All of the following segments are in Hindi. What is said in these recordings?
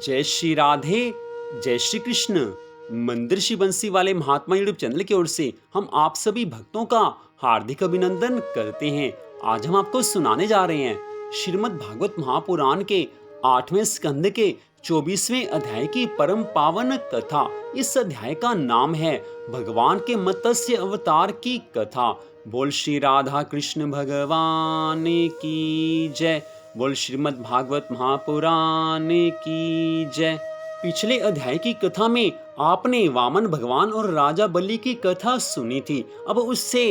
जय श्री राधे, जय श्री कृष्ण। मंदिर श्री बंसी वाले महात्मा यूट्यूब चैनल की ओर से हम आप सभी भक्तों का हार्दिक अभिनंदन करते हैं। आज हम आपको सुनाने जा रहे हैं श्रीमद् भागवत महापुराण के 8वें स्कंद के 24वें अध्याय की परम पावन कथा। इस अध्याय का नाम है भगवान के मत्स्य अवतार की कथा। बोल श्री राधा कृष्ण भगवान की जय। बोल श्रीमद् भागवत महापुराण की जय। पिछले अध्याय की कथा में आपने वामन भगवान और राजा बलि की कथा सुनी थी। अब उससे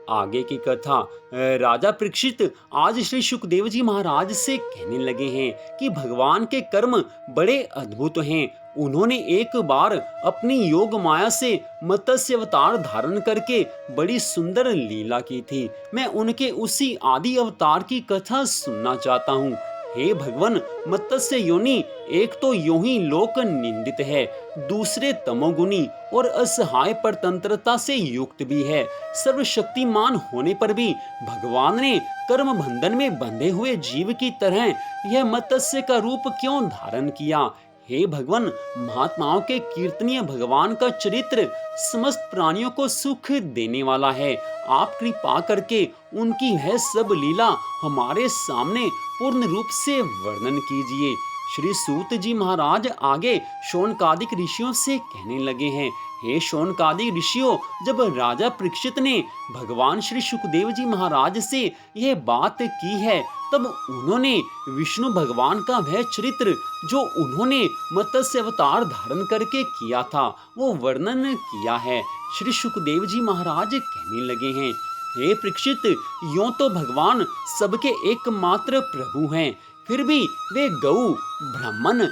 आगे की कथा राजा परीक्षित आज श्री सुखदेव जी महाराज से कहने लगे हैं कि भगवान के कर्म बड़े अद्भुत हैं। उन्होंने एक बार अपनी योग माया से मत्स्य अवतार धारण करके बड़ी सुंदर लीला की थी। मैं उनके उसी आदि अवतार की कथा सुनना चाहता हूँ। हे भगवान, मत्स्य योनि एक तो यूं ही लोक निंदित है, दूसरे तमोगुनी और असहाय परतंत्रता से युक्त भी है। सर्वशक्तिमान होने पर भी भगवान ने कर्म बंधन में बंधे हुए जीव की तरह यह मत्स्य का रूप क्यों धारण किया? हे भगवान, महात्माओं के कीर्तनीय भगवान का चरित्र समस्त प्राणियों को सुख देने वाला है। आप कृपा करके उनकी यह सब लीला हमारे सामने पूर्ण रूप से वर्णन कीजिए। श्री सूत जी महाराज आगे शौनकादिक ऋषियों से कहने लगे हैं। हे शौनकादिक ऋषियों, जब राजा परीक्षित ने भगवान श्री सुखदेव जी महाराज से यह बात की है, तब उन्होंने विष्णु भगवान का वह चरित्र जो उन्होंने मत्स्य अवतार धारण करके किया था वो वर्णन किया है। श्री सुखदेव जी महाराज कहने लगे हैं, हे परीक्षित, यों तो भगवान सबके एकमात्र प्रभु हैं, फिर भी वे गौ, ब्राह्मण,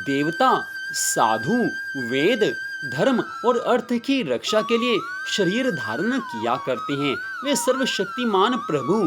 देवता, साधु, वेद, धर्म और अर्थ की रक्षा के लिए शरीर धारण किया करते हैं। वे सर्वशक्तिमान प्रभु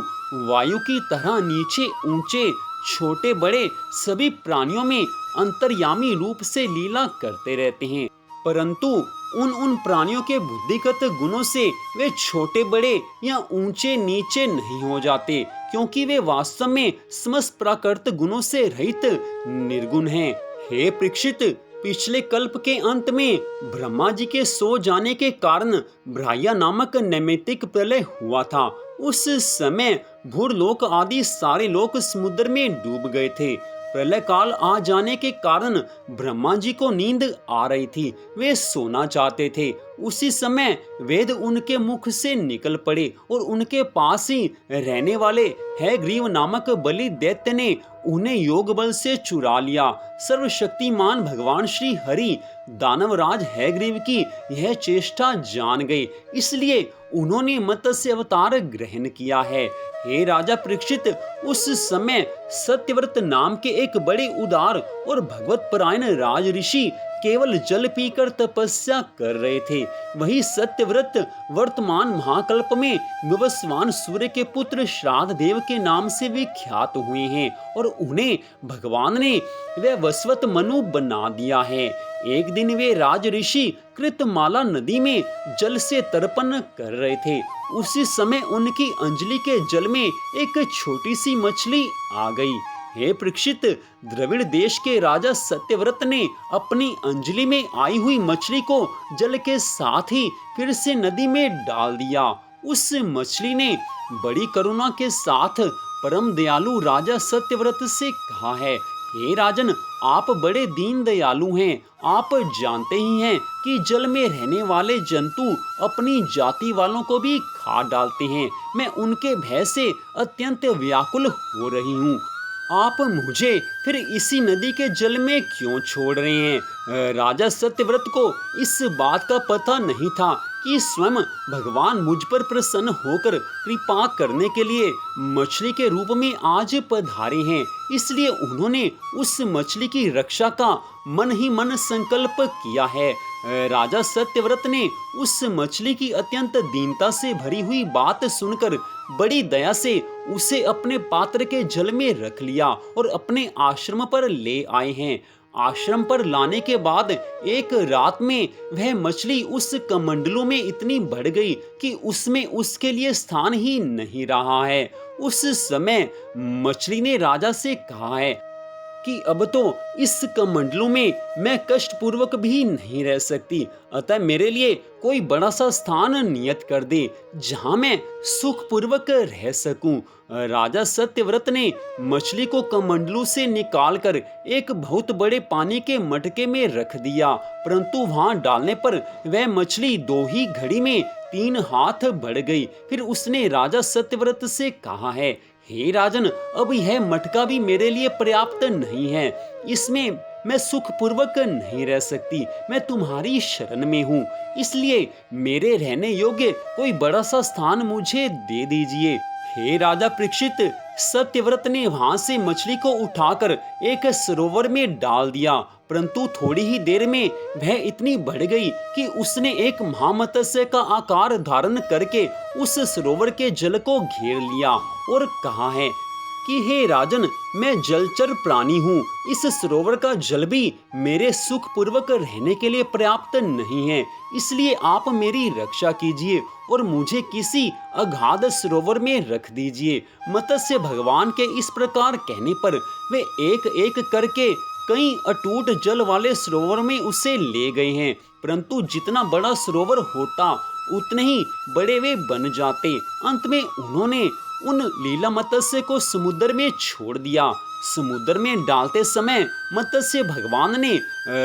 वायु की तरह नीचे ऊंचे छोटे बड़े सभी प्राणियों में अंतर्यामी रूप से लीला करते रहते हैं, परंतु उन प्राणियों के बुद्धिगत गुणों से वे छोटे बड़े या ऊंचे नीचे नहीं हो जाते, क्योंकि वे वास्तव में समस्त प्राकृत गुणों से रहित निर्गुण हैं। हे परीक्षित, पिछले कल्प के अंत में ब्रह्मा जी के सो जाने के कारण ब्राह्या नामक नैमित्तिक प्रलय हुआ था। उस समय भूरलोक आदि सारे लोक समुद्र में डूब गए थे। प्रलय काल आ जाने के कारण ब्रह्मा जी को नींद आ रही थी, वे सोना चाहते थे। उसी समय वेद उनके मुख से निकल पड़े और उनके पास ही रहने वाले हैग्रीव नामक बलि दैत्य ने उन्हें योग बल से चुरा लिया। सर्वशक्तिमान भगवान श्री हरि दानवराज हैग्रीव की यह चेष्टा जान गए, इसलिए उन्होंने मत्स्य अवतार ग्रहण किया है। हे राजा परीक्षित, उस समय सत्यव्रत नाम के एक बड़े उदार और भगवत परायण राज ऋषि केवल जल पीकर तपस्या कर रहे थे। वही सत्यव्रत वर्तमान महाकल्प में विवस्वान सूर्य के पुत्र श्राद्ध देव के नाम से विख्यात हुए हैं और उन्हें भगवान ने वह वस्वत मनु बना दिया है। एक दिन वे राज ऋषि कृतमाला नदी में जल से तर्पण कर रहे थे। उसी समय उनकी अंजलि के जल में एक छोटी सी मछली आ गई। हे परीक्षित, द्रविड़ देश के राजा सत्यव्रत ने अपनी अंजलि में आई हुई मछली को जल के साथ ही फिर से नदी में डाल दिया। उस मछली ने बड़ी करुणा के साथ परम दयालु राजा सत्यव्रत से कहा है, हे राजन, आप बड़े दीन दयालु हैं। आप जानते ही हैं कि जल में रहने वाले जंतु अपनी जाति वालों को भी खा डालते हैं। मैं उनके भय से अत्यंत व्याकुल हो रही हूँ। आप मुझे फिर इसी नदी के जल में क्यों छोड़ रहे हैं? राजा सत्यव्रत को इस बात का पता नहीं था कि स्वयं भगवान मुझ पर प्रसन्न होकर कृपा करने के लिए मछली के रूप में आज पधारे हैं, इसलिए उन्होंने उस मछली की रक्षा का मन ही मन संकल्प किया है। राजा सत्यव्रत ने उस मछली की अत्यंत दीनता से भरी हुई बात सुनकर बड़ी दया से उसे अपने पात्र के जल में रख लिया और अपने आश्रम पर ले आए हैं। आश्रम पर लाने के बाद एक रात में वह मछली उस कमंडलों में इतनी बढ़ गई कि उसमें उसके लिए स्थान ही नहीं रहा है। उस समय मछली ने राजा से कहा है, कि अब तो इस कमंडलू में मैं कष्ट पूर्वक भी नहीं रह सकती, अतः मेरे लिए कोई बड़ा सा स्थान नियत कर दे जहां मैं सुख पूर्वक रह सकूं। राजा सत्यव्रत ने मछली को कमंडलू से निकालकर एक बहुत बड़े पानी के मटके में रख दिया, परंतु वहां डालने पर वह मछली 2 ही घड़ी में 3 हाथ बढ़ गई। फिर उसने राजा सत्यव्रत से कहा है, हे राजन, अब यह मटका भी मेरे लिए पर्याप्त नहीं है, इसमें मैं सुख पूर्वक नहीं रह सकती, मैं तुम्हारी शरण में हूँ, इसलिए मेरे रहने योग्य कोई बड़ा सा स्थान मुझे दे दीजिए। हे राजा परीक्षित, सत्यव्रत ने वहां से मछली को उठाकर एक सरोवर में डाल दिया, परंतु थोड़ी ही देर में वह इतनी बढ़ गई कि उसने एक महामत्स्य का आकार धारण करके उस सरोवर के जल को घेर लिया और कहा है कि हे राजन, मैं जलचर प्राणी हूँ, इस सरोवर का जल भी मेरे सुख पूर्वक रहने के लिए पर्याप्त नहीं है, इसलिए आप मेरी रक्षा कीजिए और मुझे किसी अगाध सरोवर में रख दीजिए। मत्स्य भगवान के इस प्रकार कहने पर वे एक एक करके कई अटूट जल वाले सरोवर में उसे ले गए हैं, परंतु जितना बड़ा सरोवर होता उतने ही बड़े वे बन जाते। अंत में उन्होंने उन लीला मत्स्य को समुद्र में छोड़ दिया। समुद्र में डालते समय मत्स्य भगवान ने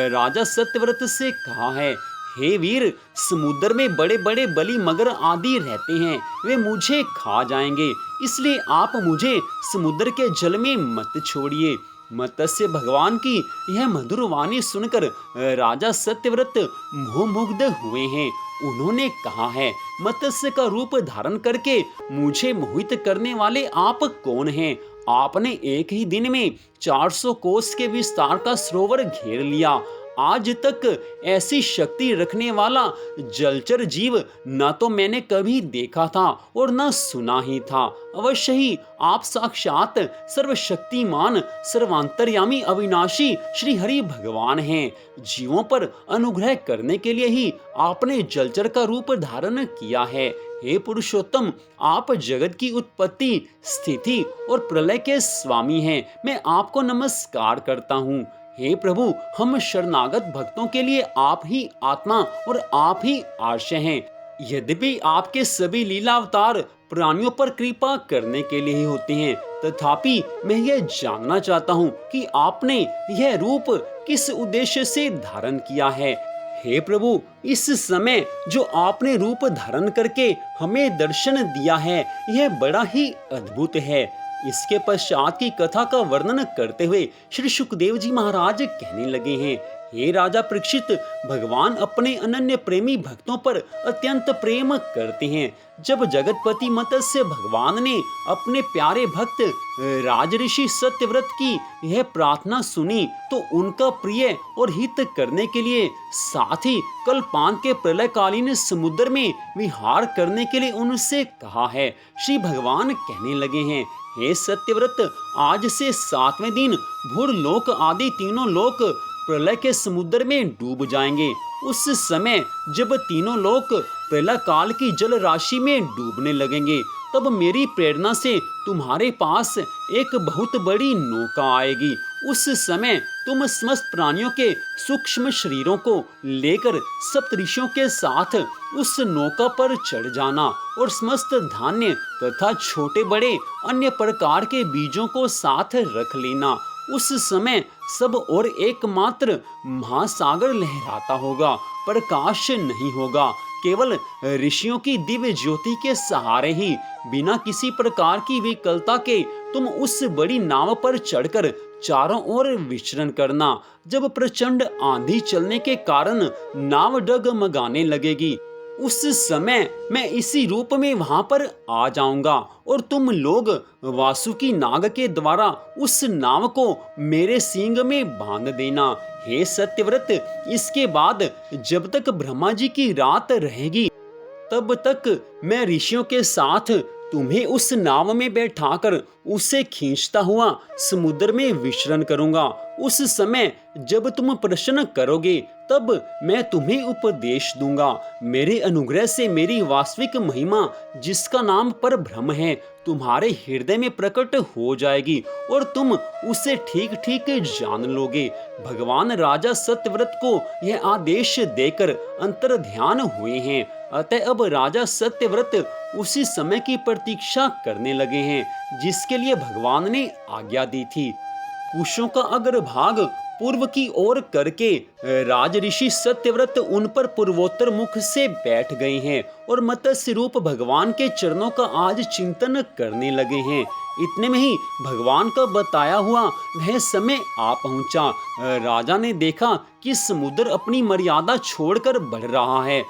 राजा सत्यव्रत से कहा है, हे वीर, समुद्र में बड़े बड़े बलि मगर आदि रहते हैं, वे मुझे खा जाएंगे, इसलिए आप मुझे समुद्र के जल में मत छोड़िए। मत्स्य भगवान की यह मधुर वाणी सुनकर राजा सत्यव्रत मोहमुग्ध हुए हैं। उन्होंने कहा है, मत्स्य का रूप धारण करके मुझे मोहित करने वाले आप कौन हैं? आपने एक ही दिन में 400 कोस के विस्तार का सरोवर घेर लिया। आज तक ऐसी शक्ति रखने वाला जलचर जीव न तो मैंने कभी देखा था और न सुना ही था। अवश्य ही आप साक्षात सर्वशक्तिमान सर्वांतर्यामी अविनाशी श्री हरि भगवान हैं। जीवों पर अनुग्रह करने के लिए ही आपने जलचर का रूप धारण किया है। हे पुरुषोत्तम, आप जगत की उत्पत्ति, स्थिति और प्रलय के स्वामी हैं। मैं आपको नमस्कार करता हूँ। हे प्रभु, हम शरणागत भक्तों के लिए आप ही आत्मा और आप ही आश्रय हैं। यद्यपि आपके सभी लीला अवतार प्राणियों पर कृपा करने के लिए ही होते हैं, तथापि मैं यह जानना चाहता हूँ कि आपने यह रूप किस उद्देश्य से धारण किया है। हे प्रभु, इस समय जो आपने रूप धारण करके हमें दर्शन दिया है, यह बड़ा ही अद्भुत है। इसके पश्चात की कथा का वर्णन करते हुए श्री सुखदेव जी महाराज कहने लगे हैं, हे राजा परीक्षित, भगवान अपने अनन्य प्रेमी भक्तों पर अत्यंत प्रेम करते हैं। जब जगतपति मत्स्य भगवान ने अपने प्यारे भक्त राजऋषि सत्यव्रत की यह प्रार्थना सुनी तो उनका प्रिय और हित करने के लिए साथ ही कल्पान के प्रलयकालीन समुद्र में विहार करने के लिए उनसे कहा है। श्री भगवान कहने लगे हैं, हे सत्यव्रत, आज से 7वें दिन भूलोक आदि तीनों लोक प्रलय के समुद्र में डूब जाएंगे। उस समय जब तीनों लोक प्रलय काल की जल राशि में डूबने लगेंगे, तब मेरी प्रेरणा से तुम्हारे पास एक बहुत बड़ी नौका आएगी। उस समय तुम समस्त प्राणियों के सूक्ष्म शरीरों को लेकर सप्तऋषियों के साथ उस नौका पर चढ़ जाना और समस्त धान्य तथा छोटे बड़े अन्य प्रकार के बीजों को साथ रख लेना। उस समय सब और एकमात्र महासागर लहराता होगा, प्रकाश नहीं होगा। केवल ऋषियों की दिव्य ज्योति के सहारे ही बिना किसी प्रकार की विकलता के तुम उस बड़ी नाव पर चढ़कर चारों ओर विचरण करना। जब प्रचंड आंधी चलने के कारण नाव डगमगाने लगेगी, उस समय मैं इसी रूप में वहां पर आ जाऊंगा और तुम लोग वासुकी नाग के द्वारा उस नाव को मेरे सींग में बांध देना। हे सत्यव्रत, इसके बाद जब तक ब्रह्मा जी की रात रहेगी तब तक मैं ऋषियों के साथ तुम्हें उस नाव में बैठाकर उसे खींचता हुआ समुद्र में विचरण करूंगा। उस समय जब तुम प्रश्न करोगे तब मैं तुम्हें उपदेश दूंगा। मेरे अनुग्रह से मेरी वास्तविक महिमा, जिसका नाम पर ब्रह्म है, तुम्हारे हृदय में प्रकट हो जाएगी और तुम उसे ठीक ठीक जान लोगे। भगवान राजा सत्यव्रत को यह आदेश देकर अंतर ध्यान हुए हैं। अतः अब राजा सत्यव्रत उसी समय की प्रतीक्षा करने लगे हैं जिसके लिए भगवान ने आज्ञा दी थी। कुशों का अग्रभाग पूर्व की ओर करके राज ऋषि सत्यव्रत उन पर पूर्वोत्तर मुख से बैठ गए हैं और मत्स्य रूप भगवान के चरणों का आज चिंतन करने लगे हैं। इतने में ही भगवान का बताया हुआ वह समय आ पहुंचा। राजा ने देखा कि समुद्र अपनी मर्यादा छोड़कर बढ़ रहा है।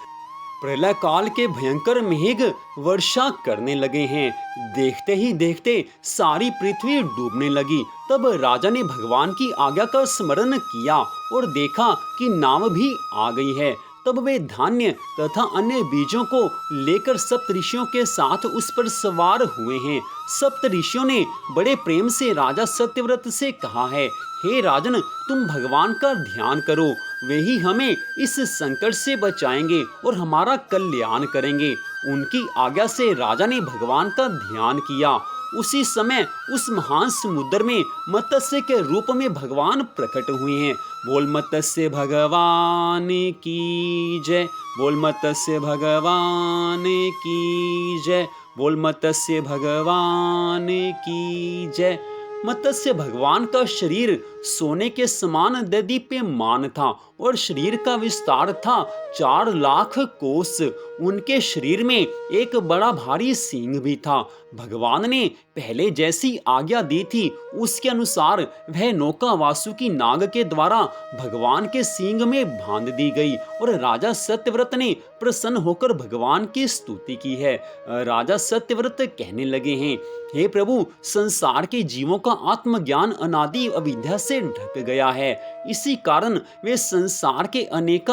प्रलय काल के भयंकर मेघ वर्षा करने लगे हैं। देखते ही देखते सारी पृथ्वी डूबने लगी। तब राजा ने भगवान की आज्ञा का स्मरण किया और देखा कि नाव भी आ गई है। तब वे धान्य तथा अन्य बीजों को लेकर सप्तऋषियों के साथ उस पर सवार हुए हैं। सप्तऋषियों ने बड़े प्रेम से राजा सत्यव्रत से कहा है, हे राजन, तुम भगवान का ध्यान करो, वे ही हमें इस संकट से बचाएंगे और हमारा कल्याण करेंगे। उनकी आज्ञा से राजा ने भगवान का ध्यान किया। उसी समय उस महान समुद्र में मत्स्य के रूप में भगवान प्रकट हुए हैं। बोल मत्स्य भगवान की जय, बोल मत्स्य भगवान की जय, बोल मत्स्य भगवान की जय। मत्स्य भगवान का शरीर सोने के समान दीप्यमान था और शरीर का विस्तार था 4 लाख कोस। उनके शरीर में एक बड़ा भारी सींग भी था। भगवान ने पहले जैसी आज्ञा दी थी उसके अनुसार वह नौका वासुकी नाग के द्वारा भगवान के सींग में बांध दी गई और राजा सत्यव्रत ने प्रसन्न होकर भगवान की स्तुति की है। राजा सत्यव्रत कहने लगे हैं, हे प्रभु, संसार के जीवों का आत्मज्ञान अनादि अविद्या से ढक गया है। इसी कारण वे संसार के अनेक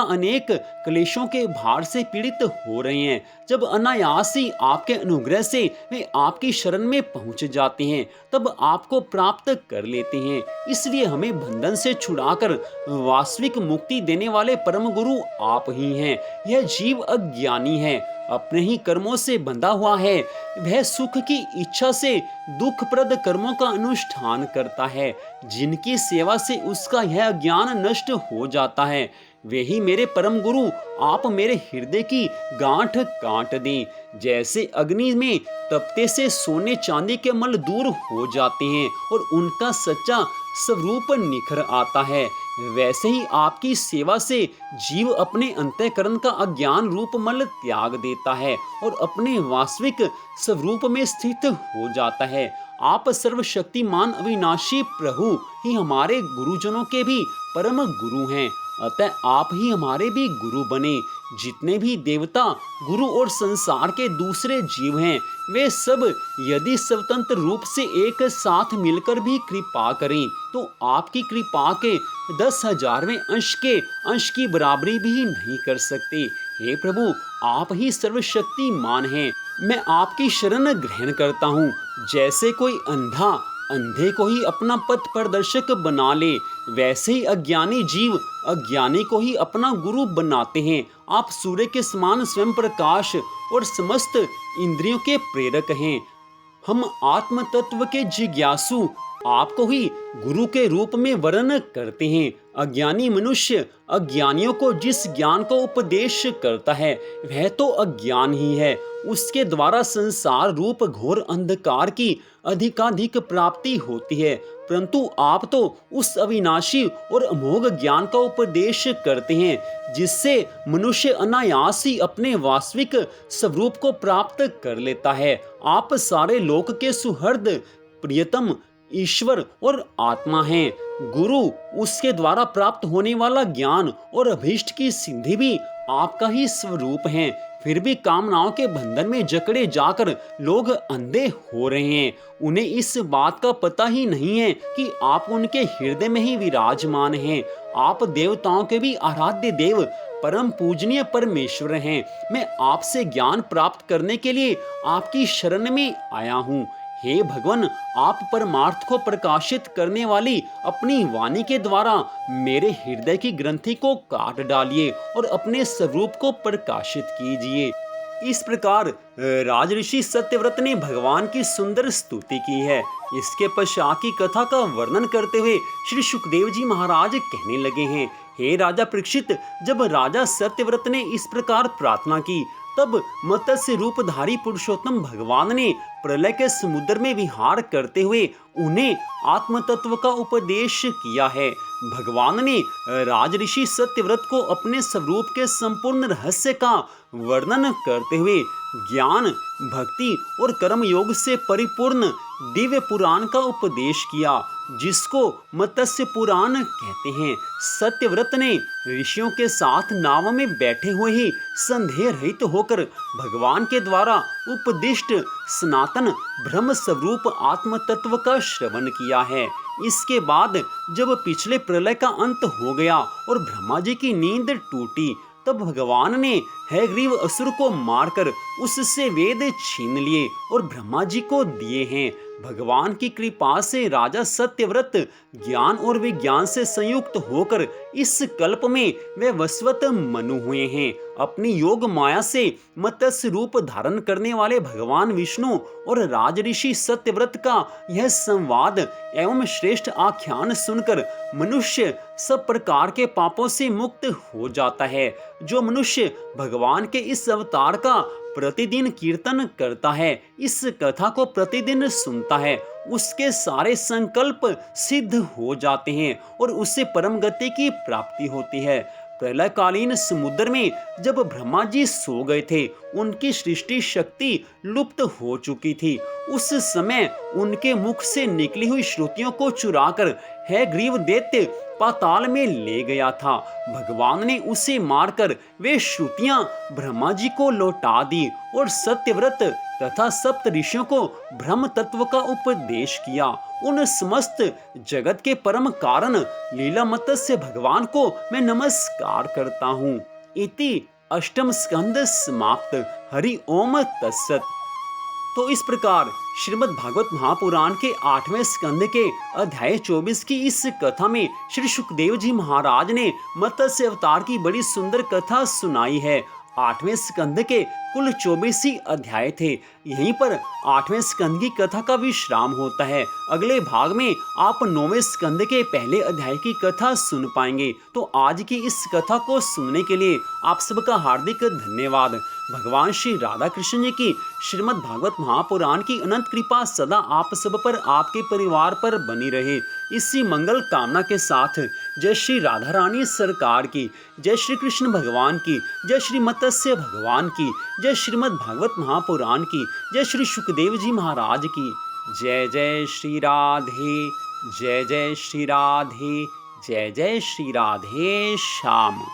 क्लेशों के भार से पीड़ित हो रहे हैं। जब अनायास ही आपके अनुग्रह से वे आपकी शरण में पहुंच जाते हैं तब आपको प्राप्त कर लेते हैं। इसलिए हमें बंधन से छुड़ाकर वास्तविक मुक्ति देने वाले परम गुरु आप ही हैं। यह जीव अज्ञानी है, अपने ही कर्मों से बंधा हुआ है। वह सुख की इच्छा से दुखप्रद कर्मों का अनुष्ठान करता है। जिनकी सेवा से उसका यह अज्ञान नष्ट हो जाता है, वे ही मेरे परम गुरु आप मेरे हृदय की गांठ काट दें। जैसे अग्नि में तपते से सोने चांदी के मल दूर हो जाते हैं और उनका सच्चा स्वरूप निखर आता है, वैसे ही आपकी सेवा से जीव अपने अंतःकरण का अज्ञान रूप मल त्याग देता है और अपने वास्तविक स्वरूप में स्थित हो जाता है। आप सर्वशक्तिमान अविनाशी प्रभु ही हमारे गुरुजनों के भी परम गुरु हैं। अतः आप ही हमारे भी गुरु बने। जितने भी देवता, गुरु और संसार के दूसरे जीव हैं, वे सब यदि स्वतंत्र रूप से एक साथ मिलकर भी कृपा करें तो आपकी कृपा के 10,000वें अंश की बराबरी भी नहीं कर सकते। हे प्रभु, आप ही सर्वशक्तिमान हैं। मैं आपकी शरण ग्रहण करता हूँ। जैसे कोई अंधा अंधे को ही अपना पथ प्रदर्शक बना ले, वैसे ही अज्ञानी जीव अज्ञानी को ही अपना गुरु बनाते हैं। आप सूर्य के समान स्वयं प्रकाश और समस्त इंद्रियों के प्रेरक हैं। हम आत्म तत्व के जिज्ञासु आपको ही गुरु के रूप में वर्ण करते हैं। अज्ञानी मनुष्य अज्ञानियों को जिस ज्ञान को उपदेश करता है वह तो अज्ञान ही है। उसके द्वारा संसार रूप घोर अंधकार की अधिकाधिक प्राप्ति होती है, परंतु आप तो उस अविनाशी और अमोघ ज्ञान का उपदेश करते हैं जिससे मनुष्य अनायास ही अपने वास्तविक स्वरूप को प्राप्त कर लेता है। आप सारे लोक के सुहृद प्रियतम ईश्वर और आत्मा हैं। गुरु, उसके द्वारा प्राप्त होने वाला ज्ञान और अभीष्ट की सिद्धि भी आपका ही स्वरूप है। फिर भी कामनाओं के बंधन में जकड़े जाकर लोग अंधे हो रहे हैं। उन्हें इस बात का पता ही नहीं है कि आप उनके हृदय में ही विराजमान हैं। आप देवताओं के भी आराध्य देव, परम पूजनीय परमेश्वर हैं। मैं आपसे ज्ञान प्राप्त करने के लिए आपकी शरण में आया हूँ। हे भगवान, आप परमार्थ को प्रकाशित करने वाली अपनी वाणी के द्वारा मेरे हृदय की ग्रंथि को काट डालिए और अपने स्वरूप को प्रकाशित कीजिए। इस प्रकार राजऋषि सत्यव्रत ने भगवान की सुंदर स्तुति की है। इसके पश्चात की कथा का वर्णन करते हुए श्री सुखदेव जी महाराज कहने लगे हैं, हे राजा परीक्षित, जब राजा सत्यव्रत ने इस प्रकार प्रार्थना की, तब मत्स्य रूपधारी पुरुषोत्तम भगवान ने प्रलय के समुद्र में विहार करते हुए उन्हें आत्म तत्व का उपदेश किया है। भगवान ने राजऋषि सत्यव्रत को अपने स्वरूप के संपूर्ण रहस्य का वर्णन करते हुए ज्ञान, भक्ति और कर्म योग से परिपूर्ण दिव्य पुराण का उपदेश किया, जिसको मत्स्य पुराण कहते हैं। सत्यव्रत ने ऋषियों के साथ नाव में बैठे हुए ही संदेह रहित होकर भगवान के द्वारा उपदिष्ट सनातन ब्रह्म स्वरूप आत्म तत्व का श्रवण किया है। इसके बाद जब पिछले प्रलय का अंत हो गया और ब्रह्मा जी की नींद टूटी, तब भगवान ने हैग्रीव असुर को मारकर उससे वेद छीन लिए और ब्रह्मा जी को दिए हैं। भगवान की कृपा से राजा सत्यव्रत ज्ञान और विज्ञान से संयुक्त होकर इस कल्प में वे वसवत मनु हुए हैं। अपनी योग माया से मत्स्य रूप धारण करने वाले भगवान विष्णु और राजऋषि सत्यव्रत का यह संवाद एवं श्रेष्ठ आख्यान सुनकर मनुष्य सब प्रकार के पापों से मुक्त हो जाता है। जो मनुष्य भगवान के इस अवतार का प्रतिदिन कीर्तन करता है, इस कथा को प्रतिदिन सुनता है, उसके सारे संकल्प सिद्ध हो जाते हैं और उससे परम गति की प्राप्ति होती है। प्रलयकालीन समुद्र में जब ब्रह्मा जी सो गए थे, उनकी सृष्टि शक्ति लुप्त हो चुकी थी। उस समय उनके मुख से निकली हुई श्रुतियों को चुराकर हैग्रीव दैत्य पाताल में ले गया था। भगवान ने उसे मारकर वे श्रुतियां ब्रह्मा जी को लौटा दी और सत्यव्रत तथा सप्त ऋषियों को ब्रह्म तत्व का उपदेश किया। उन समस्त जगत के परम कारण लीला मत्स्य भगवान को मैं नमस्कार करता हूँ। इति अष्टम स्कंद समाप्त। हरि ओम तत्सत। तो इस प्रकार श्रीमद् भागवत महापुराण के 8वें स्कंद के अध्याय 24 की इस कथा में श्री सुखदेव जी महाराज ने मत्स्य अवतार की बड़ी सुंदर कथा सुनाई है। 8वें स्कंद के कुल 24 ही अध्याय थे। यहीं पर 8वें स्कंद की कथा का विश्राम होता है। अगले भाग में आप 9वें स्कंद के पहले अध्याय की कथा सुन पाएंगे। तो आज की इस कथा को सुनने के लिए आप सबका हार्दिक धन्यवाद। भगवान श्री राधा कृष्ण जी की श्रीमद् भागवत महापुराण की अनंत कृपा सदा आप सब पर, आपके परिवार पर बनी रहे। इसी मंगल कामना के साथ जय श्री राधा रानी सरकार की, जय श्री कृष्ण भगवान की, जय श्री मत्स्य भगवान की, जय श्रीमद् भागवत महापुराण की, जय श्री सुखदेव जी महाराज की। जय जय श्री राधे, जय जय श्री राधे, जय जय श्री राधे श्याम।